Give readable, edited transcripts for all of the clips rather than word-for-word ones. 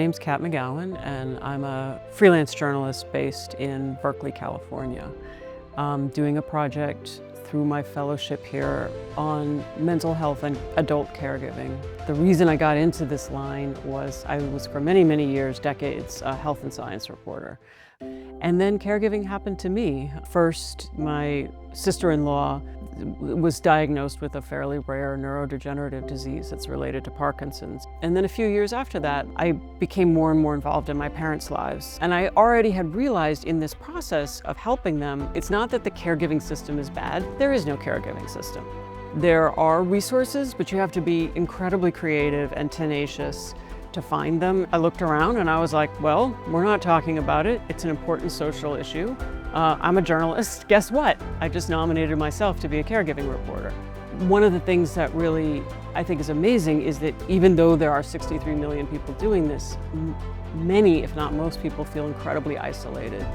name's Kat McGowan, and I'm a freelance journalist based in Berkeley, California. I'm doing a project through my fellowship here on mental health and adult caregiving. The reason I got into this line was I was for many, many years, decades, a health and science reporter. And then caregiving happened to me. First, my sister-in-law was diagnosed with a fairly rare neurodegenerative disease that's related to Parkinson's. And then a few years after that, I became more and more involved in my parents' lives. And I already had realized in this process of helping them, it's not that the caregiving system is bad. There is no caregiving system. There are resources, but you have to be incredibly creative and tenacious to find them. I looked around and I was like, well, we're not talking about it. It's an important social issue. I'm a journalist. Guess what? I just nominated myself to be a caregiving reporter. One of the things that really I think is amazing is that even though there are 63 million people doing this, many, if not most people, feel incredibly isolated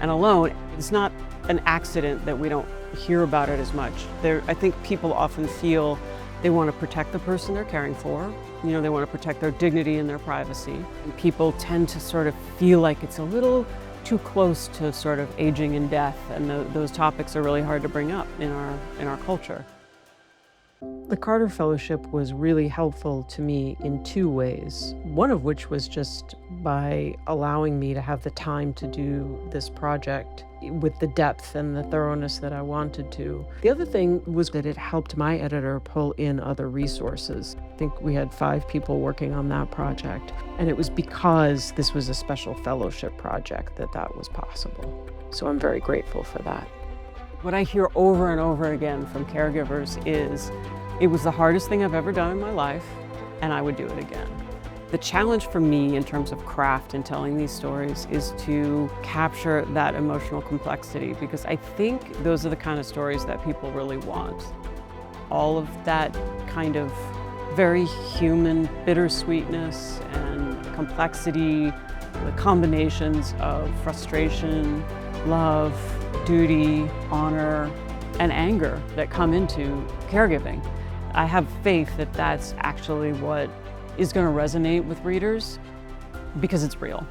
and alone. It's not an accident that we don't hear about it as much. I think people often feel they want to protect the person they're caring for. You know, they want to protect their dignity and their privacy. And people tend to sort of feel like it's a little too close to sort of aging and death, and those topics are really hard to bring up in our culture. The Carter Fellowship was really helpful to me in two ways. One of which was just by allowing me to have the time to do this project with the depth and the thoroughness that I wanted to. The other thing was that it helped my editor pull in other resources. I think we had 5 people working on that project, and it was because this was a special fellowship project that was possible. So I'm very grateful for that. What I hear over and over again from caregivers is, it was the hardest thing I've ever done in my life, and I would do it again. The challenge for me in terms of craft in telling these stories is to capture that emotional complexity, because I think those are the kind of stories that people really want. All of that kind of very human bittersweetness and complexity, the combinations of frustration, love, duty, honor, and anger that come into caregiving. I have faith that that's actually what is going to resonate with readers, because it's real.